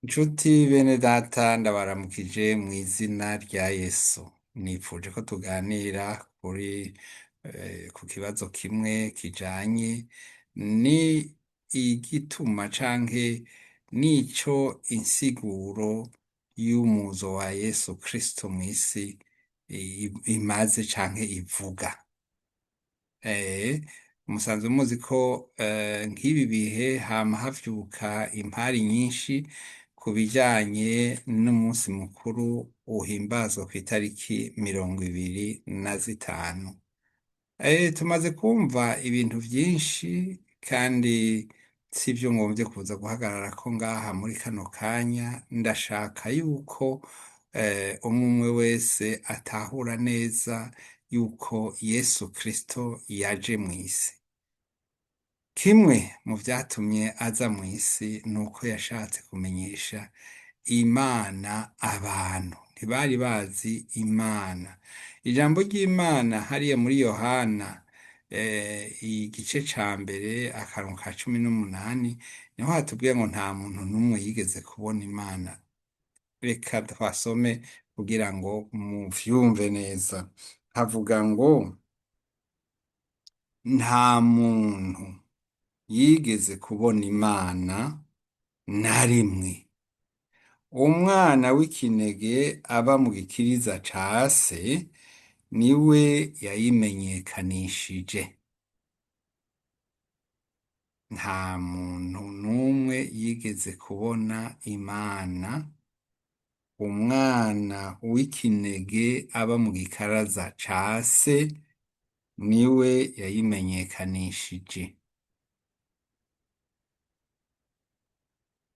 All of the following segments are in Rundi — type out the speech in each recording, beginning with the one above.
Nshuti bene data ndabaramukije mu izina rya Yesu. Nifuje ko tuganira ku kibazo kimwe kijanye ni igituma canke nico insiguro y'umuzo wa Yesu Kristo mw'isi imaze canke ivuga. Musanzwe muzi ko nk'ibi bihe hama havyuka impari nyinshi ku bijanye n'umunsi mukuru uhimbazwa kw'itariki 25. Tumaze kumva ibintu vyinshi kandi sivyo ngomvye kuza guhagararako ngaha muri kano kanya. Ndashaka yuko umwe wese atahura neza yuko Yesu Kristo yaje mw'isi. Kimwe mu vyatumye aza mw'isi nuko yashatse kumenyesha Imana abantu. Ntibari bazi Imana. Ijambo ry'Imana hariya muri Yohana igice ca mbere akarongo ka 18 niho hatubwiye ngo nta muntu n'umwe yigeze kubona Imana. Reka twasome kugira ngo muvyumve neza. Havuga ngo nta muntu yigeze kubona Imana na rimwe. Umwana w'ikinege aba mu gikiriza ca se niwe yayimenyekanishije. Nta muntu n'umwe yigeze kubona Imana. Umwana w'ikinege aba mu gikaraza ca se niwe yayimenyekanishije.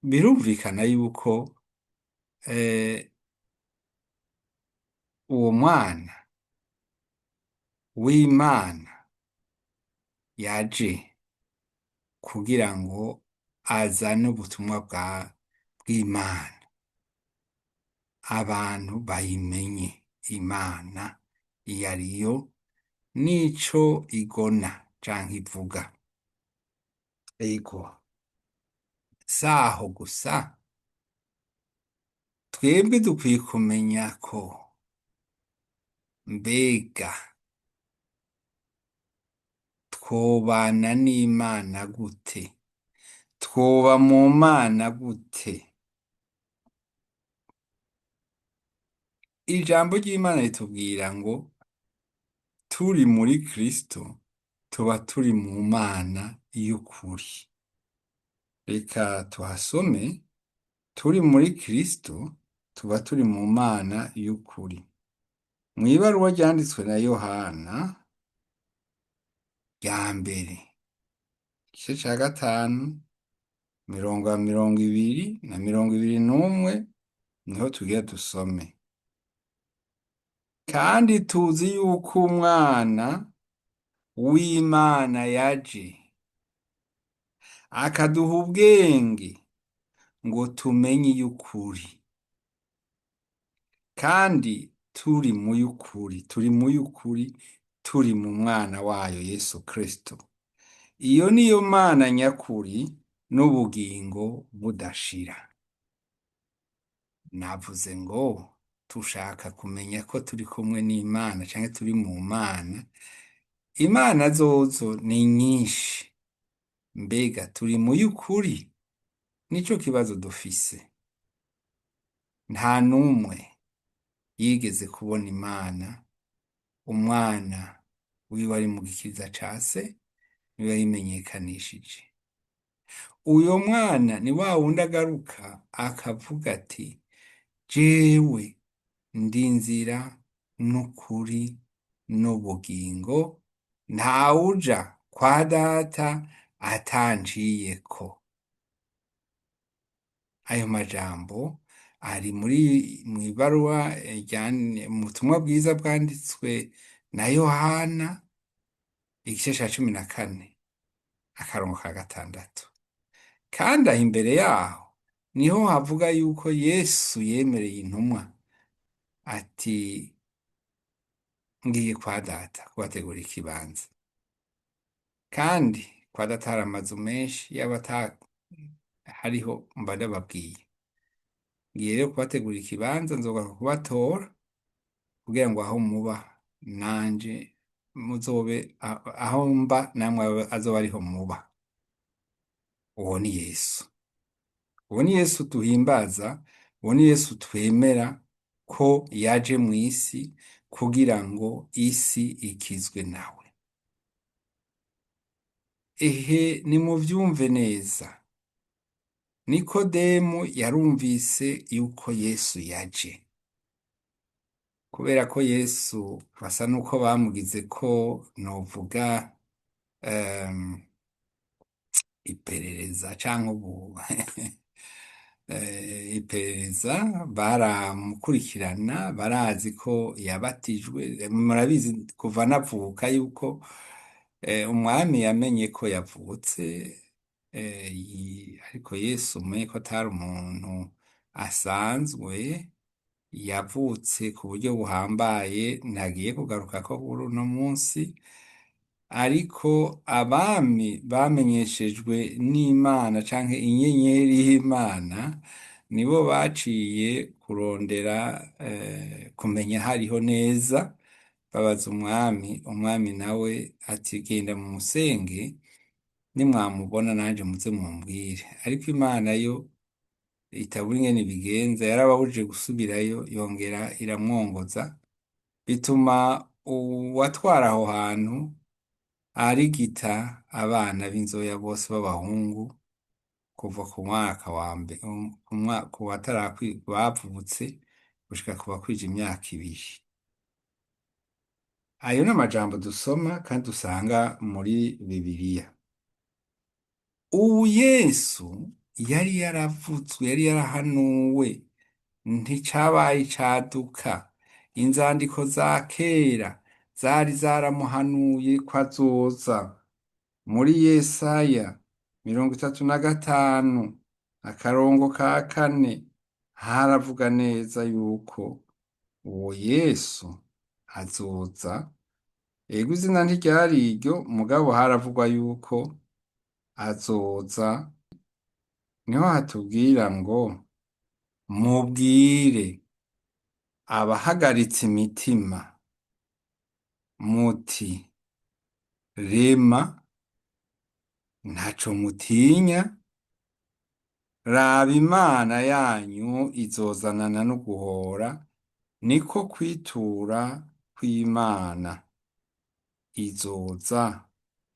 Birumvikana yuko uwo mwana w'Imana yaje kugira ngo azane ubutumwa bw'Imana, abantu bayimenye Imana iyo ariyo n'ico igona canke ivuga. Ego saho gusa, twebwe dukwiye kumenya ko mbega twobana n'Imana gute? Twoba mu Mana gute? Ijambo ry'Imana ritubwira ngo turi muri Kristo tuba turi mu Mana y'ukuri. Reka tuhasome, turi muri Kristo tuba turi mu Mana y'ukuri. Mw'ibaruwa ryanditswe na Yohana rya mbere igice ca 5 20 na 21 niho tugira dusome. Kandi tuzi yuko umwana w'Imana yaje akaduha ubwenge ngo tumenye iy'ukuri. Kandi turi mu y'ukuri, turi mu mwana wayo Yesu Kristo. Iyo niyo Mana nyakuri n'ubugingo budashira. Navuze ngo tushaka kumenya ko turi kumwe n'Imana canke turi mu Mana. Imana zozo ni nyinshi. Mbega turi mu y'ukuri? Nico kibazo dufise. Nta n'umwe yigeze kubona Imana. Umwana wiwe ari mu gikiriza ca se niwe yayimenyekanishije. Uyo mwana ni wa wundi agaruka akavuga ati jewe ndi inzira n'ukuri n'ubugingo, ntawuja kwa Data atanciyeko. Ayo majambo ari mw'ibaruwa mu butumwa bwiza bwanditswe na Yohana igice ca 14 akarongo ka 6. Kandi aho imbere yaho niho havuga yuko Yesu yemereye intumwa ati ngiye kwa Data kubategurira ikibanza. Kandi kwa Data hari amazu menshi, yaba hariho mba ndababwiye. ngiye rero kubategurira ikibanza, nzogaruka kubatora kugira ngo aho muba nanje muzobe aho mba namwe azoba ariho muba. Uwo ni Yesu. Uwo ni Yesu duhimbaza, uwo ni Yesu twemera ko yaje mu isi kugira ngo isi ikizwe nawe. Ehe, nimuvyumve neza. Nikodemu yarumvise yuko Yesu yaje. Kubera ko Yesu basa nuko bamugize ko novuga em, iperereza canke ubu iperereza, baramukurikirana, barazi ko yabatijwe. Murabizi kuva anavuka yuko umwami yamenye ko yavutse, ariko Yesu umenye ko atari umuntu asanzwe, yavutse ku buryo buhambaye, ntagiye kugaruka ko kuri uno munsi. Ariko abami bamenyeshejwe n'Imana canke inyenyeri y'Imana nibo baciye kurondera kumenya hariho neza, babaza umwami. Umwami nawe ati genda mu musenge, nimwamubona nanje muze mumbwire. Ariko Imana yo itabura ingene ibigenza, yarababujije gusubirayo, yongera iramwongoza, bituma uwatwara aho hantu arigita abana b'inzoya bose b'abahungu kuva ku mwaka wa mbere, ku bavutse gushika ku bakwije imyaka 2. Ayo ni amajambo dusoma kandi dusanga muri Bibiliya. Ubu Yesu yari yaravutswe, yari yarahanuwe, nticabaye icaduka. Inzandiko za kera zari zaramuhanuye ko azoza. Muri Yesaya 35 akarongo ka 4 haravuga neza yuko uwo Yesu azoza. Ego izina ntiryari iryo, mugabo haravugwa yuko azoza. Niho hatubwira ngo mubwire abahagaritse imitima muti rema, ntaco mutinya, raba Imana yanyu izozanana no guhora, niko kwitura kw'Imana, izoza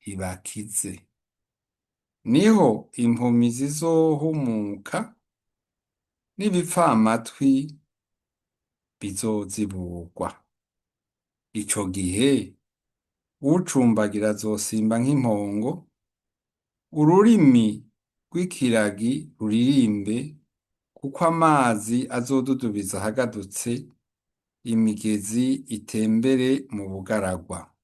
ibakize. Niho impumyi zizohumuka, n'ibipfamatwi bizoziburwa. Ico gihe ucumbagira azosimba nk'impongo, ururimi rw'ikiragi ruririmbe, kuko amazi azodudubiza ahagadutse, imigezi itembere mu bugaragwa.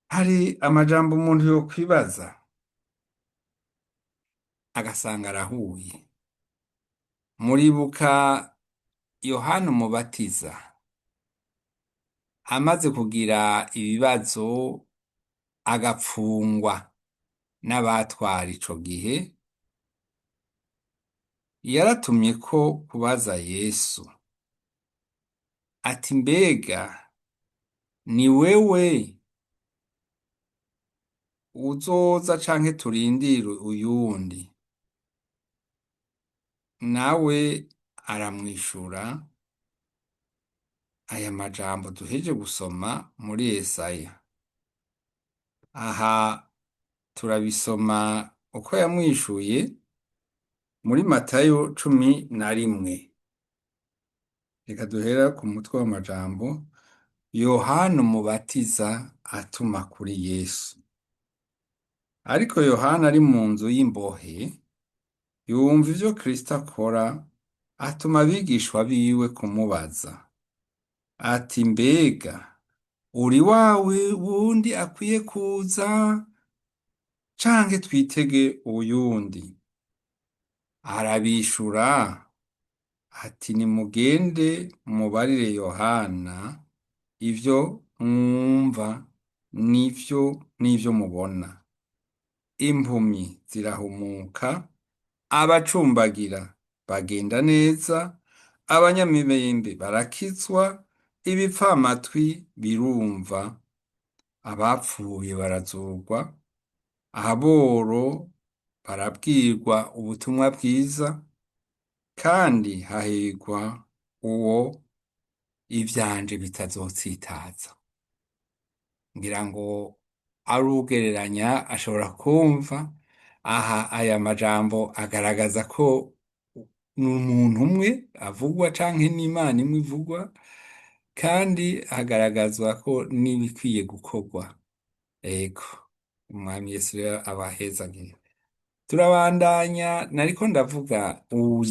Hari amajambo umuntu yokwibaza agasanga arahuye. Muribuka Yohana Umubatiza amaze kugira ibibazo agapfungwa n'abatwara ico gihe, yaratumye ko kubaza Yesu ati mbega ni wewe uzoza canke turindire uyundi? Nawe aramwishura aya majambo duheje gusoma muri Yesaya. Aha turabisoma uko yamwishuye muri Matayo 11. Reka duhera ku mutwe w'amajambo Yohana Umubatiza atuma kuri Yesu. Ariko Yohana ari mu nzu y'imbohe, yumva ivyo Kristo akora, atuma abigishwa biwe kumubaza ati mbega uri wawe wundi akwiye kuza, canke twitege uyundi? Arabishura ati nimugende mubarire Yohana ivyo mwumva n'ivyo mubona. Impumyi zirahumuka, abacumbagira bagenda neza, abanyamibembe barakizwa, ibipfamatwi birumva, abapfuye barazurwa, ahaboro barabwirwa ubutumwa bwiza, kandi hahirwa uwo ivyanje bitazotsitaza. Ngira ngo ari ugereranya ashobora kumva aha aya majambo agaragaza ko ni umuntu umwe avugwa canke n'Imana imwe ivugwa, kandi hagaragazwa ko n'ibikwiye gukorwa. Ego, umwami Yesu rero abahezagire. Turabandanya, nariko ndavuga ubu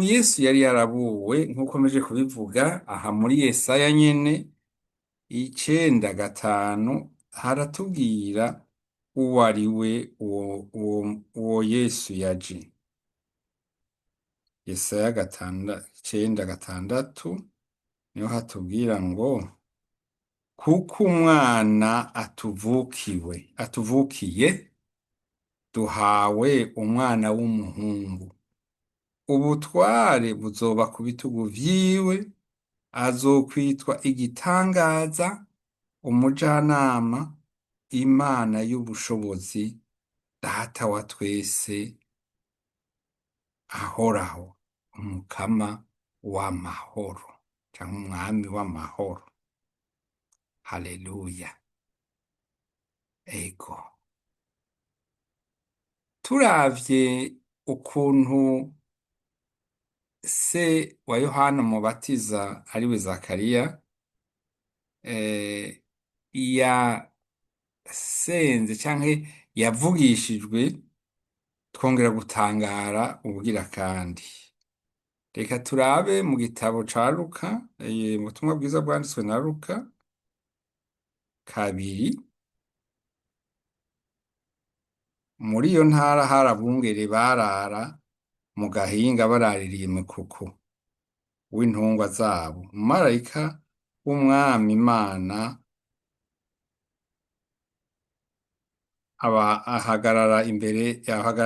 Yesu yari yarabuwe nk'uko meje kubivuga aha muri Yesaya nyene 9:5 haratubwira uwo ari we uwo Yesu yaje. Yesaya 9:6 niho hatubwira ngo kuko umwana atuvukiye, duhawe umwana w'umuhungu, ubutware buzoba ku bitugu vyiwe, azokwitwa igitangaza, umujanama, Imana y'ubushobozi, Data wa twese, ahoraho, umukama w'amahoro canke umwami w'amahoro. Haleluya. Ego, turavye ukuntu se wa Yohana Umubatiza ariwe Zakariya yasenze canke yavugishijwe, twongera gutangara ubugira kandi. Reka turabe mu gitabo ca Luka, mu butumwa bwiza bwanditswe na Luka 2. Muri iyo ntara hari abungere barara mu gahinga baraririye imikuku w'intungwa zabo. Umumarayika w'umwami Imana ahagarara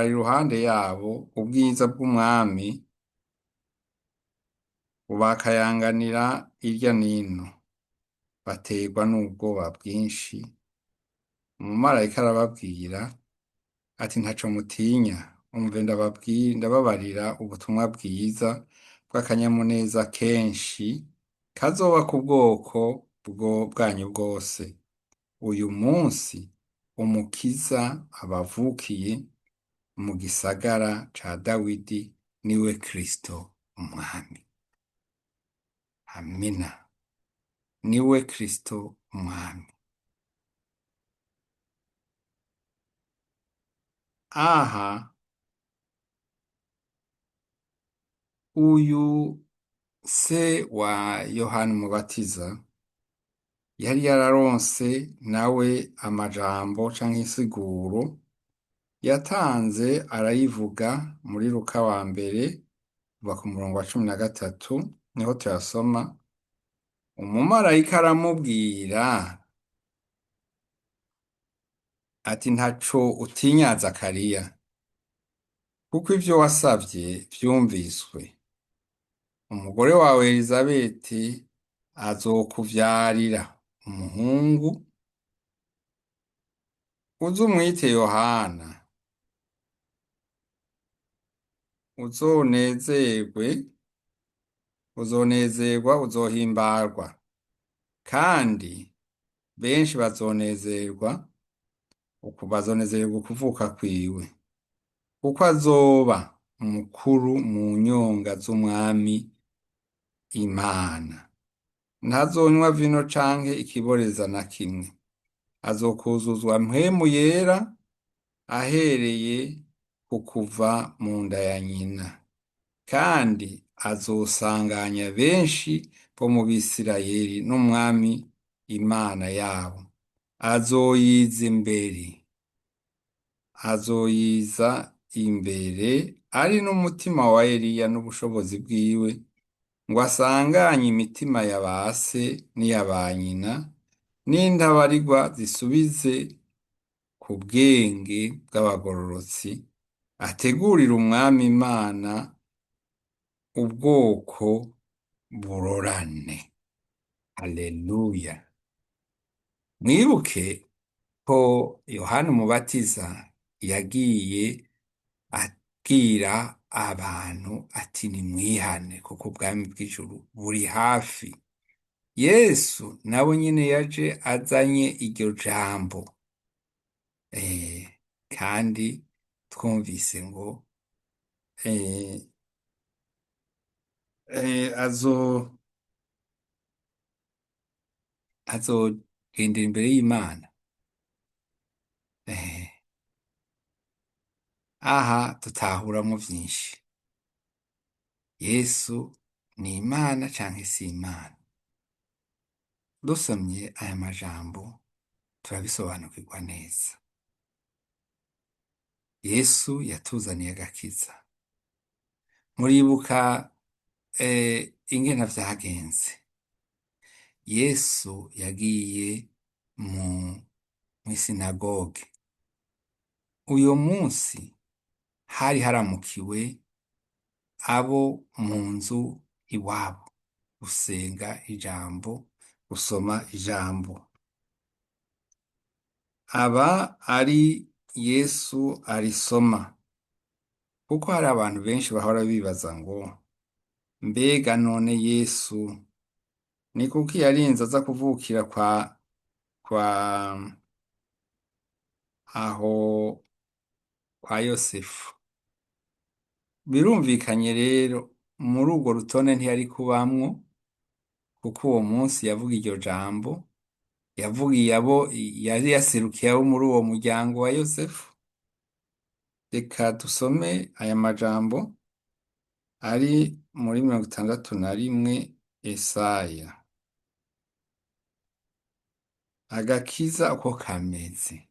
iruhande yabo, ubwiza bw'umwami bubakayanganira irya nino, baterwa n'ubwoba bwinshi. Umumarayika arababwira ati ntaco mutinya, umve ndababarira ubutumwa bwiza bw'akanyamuneza kenshi kazoba ku bwoko bwanyu bwose. Uyu munsi umukiza abavukiye mu gisagara ca Dawidi, niwe Kristo umwami. Amina. Niwe Kristo umwami. Aha uyu se wa Yohana Umubatiza yari yararonse nawe amajambo canke insiguro yatanze, arayivuga muri Luka 1 kuva ku murongo wa 13 niho tuyasoma. Umumarayika aramubwira ati ntaco utinya Zakariya, kuko ivyo wasavye vyumviswe. Umugore wawe Elizabeti azokuvyarira umuhungu, uzumwite Yohana. Uzonezerwa, uzohimbarwa, kandi benshi bazonezererwa ukuvuka kwiwe, kuko azoba umukuru mu nyonga z'umwami Imana. Ntazonywa vino canke ikiboreza na kimwe, azokuzuzwa mpwemu yera ahereye ku kuva mu nda ya nyina, kandi azosanganya benshi bo mu Bisirayeli n'umwami Imana yabo. Azoyiza imbere ari n'umutima wa Eliya n'ubushobozi bwiwe, ngo asanganye imitima ya base n'iya ba nyina, n'intabarigwa zisubize ku bwenge bw'abagororotsi, ategurira umwami Imana ubwoko burorane. Haleluya! Mwibuke ko Yohana Umubatiza yagiye abwira abantu ati nimwihane kuko ubwami bw'ijuru buri hafi. Yesu nawe nyine yaje azanye iryo jambo, kandi twumvise ngo eh, eh, azo azogendera imbere y'Imana. Eh, aha tutahuramwo vyinshi. Yesu ni Imana canke si Imana? Dusomye aya majambo turabisobanukirwa neza. Yesu yatuzaniye agakiza. Muribuka ingene vyagenze. Yesu yagiye mw'isinagoge. Uyo munsi hari haramukiwe abo mu nzu iwabo gusenga ijambo, gusoma ijambo. Aba ari Yesu arisoma, kuko hari abantu benshi bahora bibaza ngo mbega none Yesu ni kuki yarinze aza kuvukira kwa Yosefu? Birumvikanye rero muri urwo rutonde ntiyari kubamwo, kuko uwo munsi yavuga iryo jambo yavugiye abo yari yaserukiye abo muri uwo muryango wa Yosefu. Reka dusome aya majambo ari muri 61 Yesaya. Agakiza uko kameze.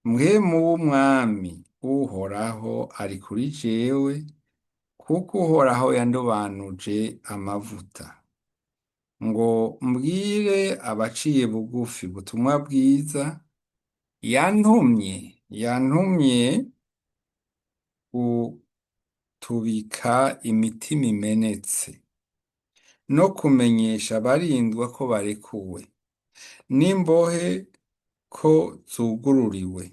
Mpwemu w'umwami Uhoraho ari kuri jewe, kuko Uhoraho yandobanuje amavuta, ngo mbwire abaciye bugufi ubutumwa bwiza. Yantumye gutubika imitima imenetse, no kumenyesha abarindwa ko barekuwe, n'imbohe ko zugururiwe,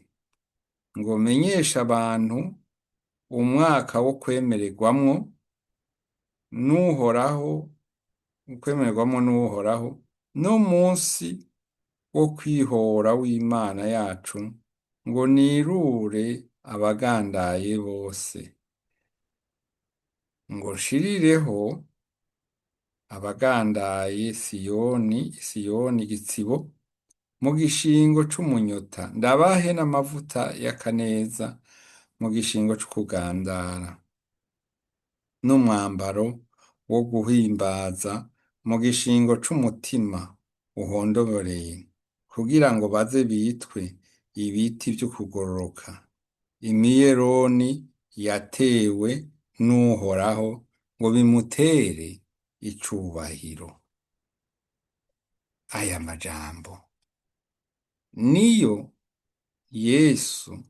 ngo menyeshe abantu umwaka wo kwemererwamwo n'Uhoraho, n'umunsi wo kwihora w'Imana yacu, ngo nirure abagandaye bose, ngo nshirireho abagandaye Siyoni igitsibo mu gishingo c'umunyota, ndabahe n'amavuta y'akaneza mu gishingo c'ukugandara, n'umwambaro wo guhimbaza mu gishingo c'umutima uhondoboreye, kugira ngo baze bitwe ibiti vy'ukugororoka, imiyeroni yatewe n'Uhoraho, ngo bimutere icubahiro. Aya majambo niyo Yesu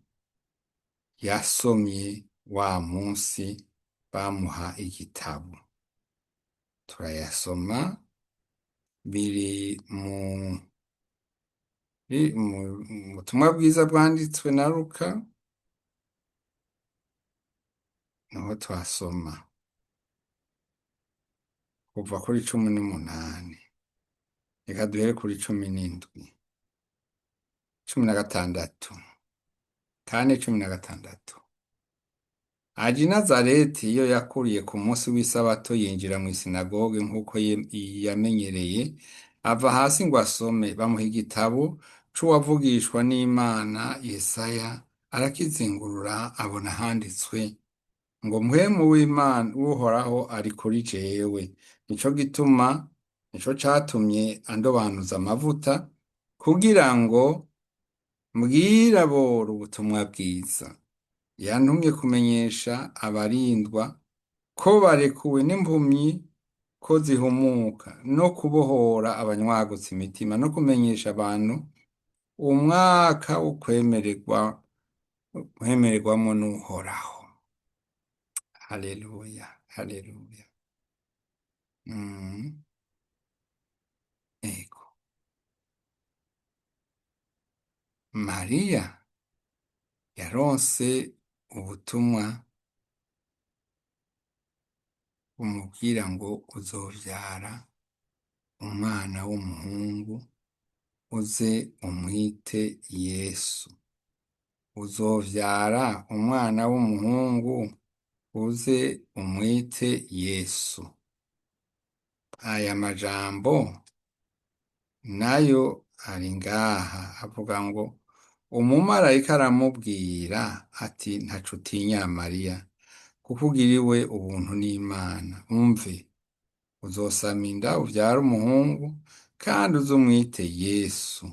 yasomye wa munsi bamuha igitabo. Turayasoma, biri mu butumwa bwiza bwanditswe na Luka, niho twasoma kuva kuri 18. Reka duhere kuri 17, 16, kane 16. Aja i Nazareti, iyo yakuriye ku munsi w'isabato yinjira mw'isinagoge nk'uko yamenyereye, ava hasi ngo asome. Bamuha igitabo c'uwavugishwa n'Imana Yesaya, arakizingurura abona handitswe ngo mpwemu w'Imana Uhoraho ari kuri jewe, nico catumye andobanuza amavuta, kugira ngo mbwire aboro ubutumwa bwiza. Yantumye kumenyesha abarindwa ko barekuwe, n'impumyi ko zihumuka, no kubohora abanywagutse imitima, no kumenyesha abantu umwaka wo kwemererwa guhemererwamo n'uhoraho. Haleluya, haleluya. Mm, ego. Mariya yaronse ubutumwa bumubwira ngo uzovyara umwana w'umuhungu, uze umwite Yesu. Uzovyara umwana w'umuhungu, uze umwite Yesu. Aya majambo nayo ari ngaha avuga ngo umumarayika aramubwira ati ntaco utinya Mariya, kuko ugiriwe ubuntu n'Imana. Umve, uzosama inda uvyara umuhungu, kandi uzumwite Yesu.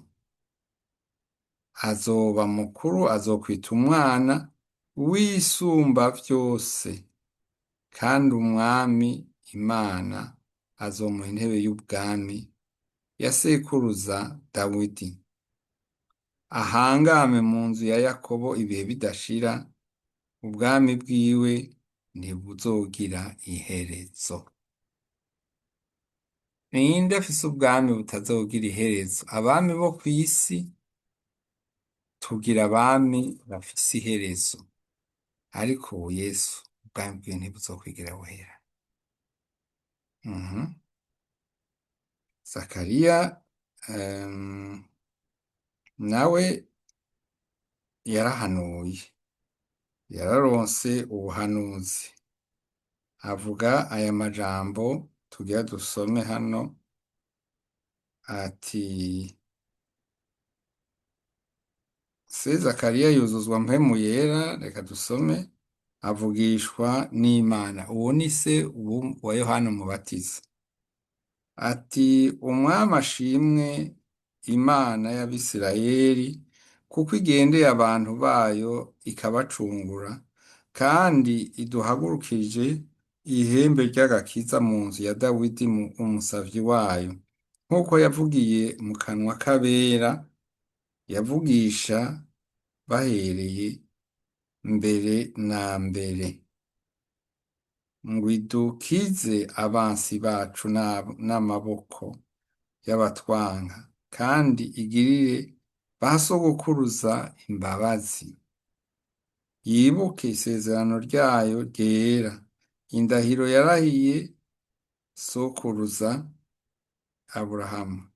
Azoba mukuru, azokwita umwana w'Isumba vyose, kandi umwami Imana azomuha intebe y'ubwami ya sekuruza Dawidi, ahangame mu nzu ya Yakobo ibihe bidashira, ubwami bwiwe ntibuzogira iherezo. Ninde afise ubwami butazogira iherezo? Abami bo kw'isi tugira abami bafise iherezo, ariko ubu Yesu ubwami bwiwe ntibuzokwigira buhera. Zakariya nawe yarahanuye, yararonse ubuhanuzi, avuga aya majambo tugira dusome hano ati: se Zakariya yuzuzwa mpwemu yera. Reka dusome: avugishwa n'Imana. Uwo ni se wa Yohana Umubatiza. Ati: umwami ashimwe, Imana y'Abisirayeli, kuko igendeye abantu bayo ikabacungura, kandi iduhagurukije ihembe ry'agakiza mu nzu ya Dawidi umusavyi wayo, nk'uko yavugiye mu kanwa k'abera yavugisha bahereye mbere na mbere, ngo idukize abansi bacu n'amaboko y'abatwanka, kandi igirire ba sogokuruza imbabazi, yibuke isezerano ryayo ryera, indahiro yarahiye sokuruza Aburahamu,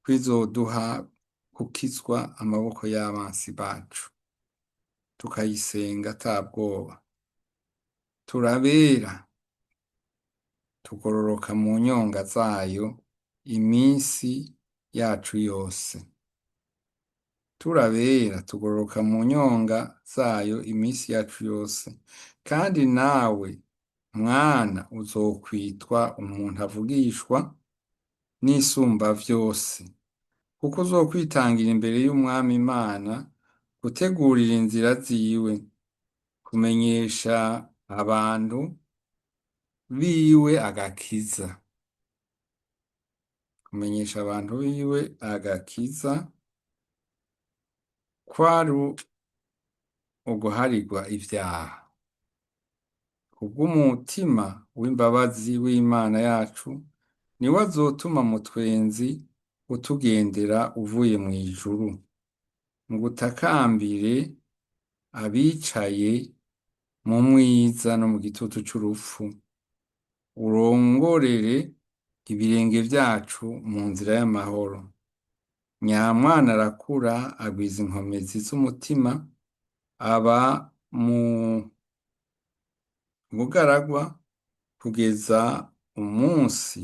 kwizoduha gukizwa amaboko y'abansi bacu, tukayisenga ata bwoba. Turabera, tugororoka mu nyonga zayo iminsi yacu yose. Turabera, tugororoka mu nyonga zayo iminsi yacu yose. Kandi nawe mwana uzokwitwa umuntu avugishwa n'Isumba vyose, kuko uzokwitangira imbere y'Umwami Imana, gutegurira inzira ziwe, kumenyesha abantu biwe agakiza, kumenyesha abantu biwe agakiza, kwari uguharirwa ivyaha. Kubw'umutima w'imbabazi w'Imana yacu, niwe azotuma mutwenzi utugendera uvuye mw'ijuru, ngo utakambire abicaye mu mwiza no mu gitutu c'urupfu, urongorere ibirenge vyacu mu nzira y'amahoro. Nyamwana arakura, agwiza inkomezi z'umutima, aba mu bugaragwa kugeza umunsi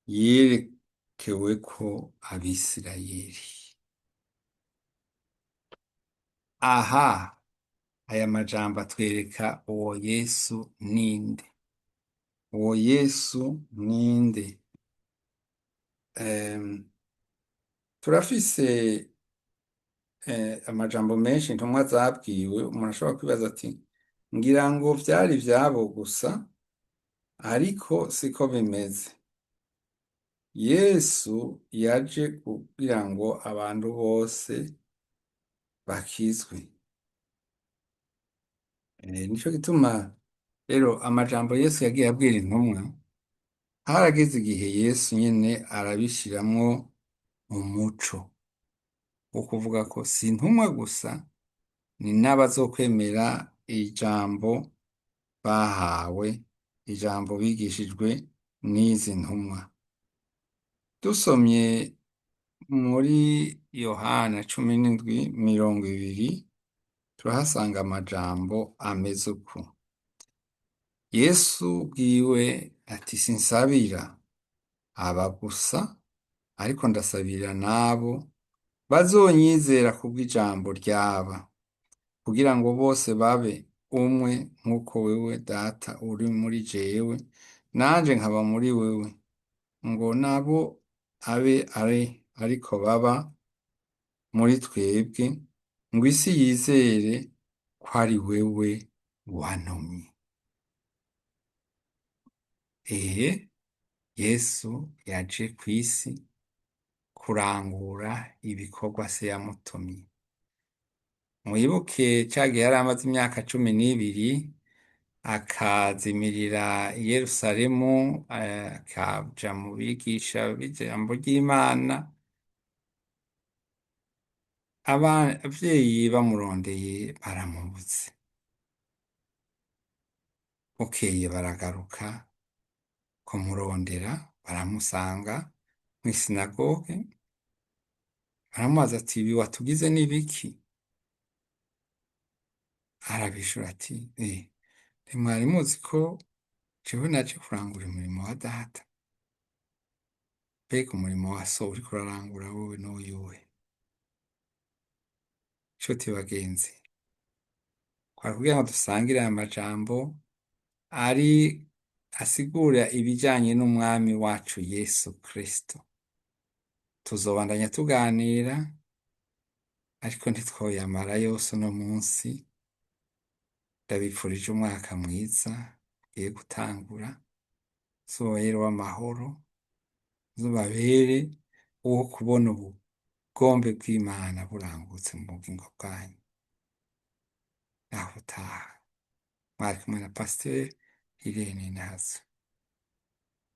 yerekeweko Abisirayeli. Aha, aya majambo atwereka uwo Yesu ninde. Uwo Yesu ninde? Turafise amajambo menshi intumwa zabwiwe. Umuntu ashobora kwibaza ati, ngira ngo vyari ivyabo gusa, ariko siko bimeze. Yesu yaje kugira ngo abantu bose bakizwe. Nico gituma rero amajambo Yesu yagiye abwira intumwa, harageze igihe Yesu nyene arabishiramwo umuco wo kuvuga ko si intumwa gusa, ni n'abazokwemera ijambo bahawe, ijambo bigishijwe n'izi ntumwa. Dusomye muri Yohana 17:20 turahasanga amajambo ameze uku. Yesu bwiwe ati sinsabira aba gusa, ariko ndasabira n'abo bazonyizera kubw'ijambo ryaba, kugira ngo bose babe umwe nk'uko wewe Data uri muri jewe, nanje nkaba muri wewe, ngo nabo abe ariko baba muri twebwe, ngo isi yizere ko ari wewe wantumye. Yesu yaje kw'isi kurangura ibikorwa se yamutumye. Mwibuke ca gihe yari amaze imyaka 12 akazimirira i Yerusalemu, akaja mu bigisha b'ijambo ry'Imana, abavyeyi bamurondeye baramubuze. Bukeye baragaruka kumurondera, baramusanga mw'isinagoge, baramubaza ati ibi watugize n'ibiki? Arabishura ati ntimwari muzi ko jewe naje kurangura umurimo wa Data? Mbega umurimo wa so uriko urarangura wowe n'uyuhe? Nshuti bagenzi, kwari kugira ngo dusangire aya majambo ari asigura ibijanye n'umwami wacu Yesu Kristo. Tuzobandanya tuganira, ariko ntitwoyamara yose uno munsi. Ndabipfurije umwaka mwiza ugiye gutangura, uzobabere w'amahoro, uzobabere uwo kubona ubugombe bw'Imana burangutse mu bugingo bwanyu. Naho utaha mwari kumwe na Pasiteri Irene Nahazo.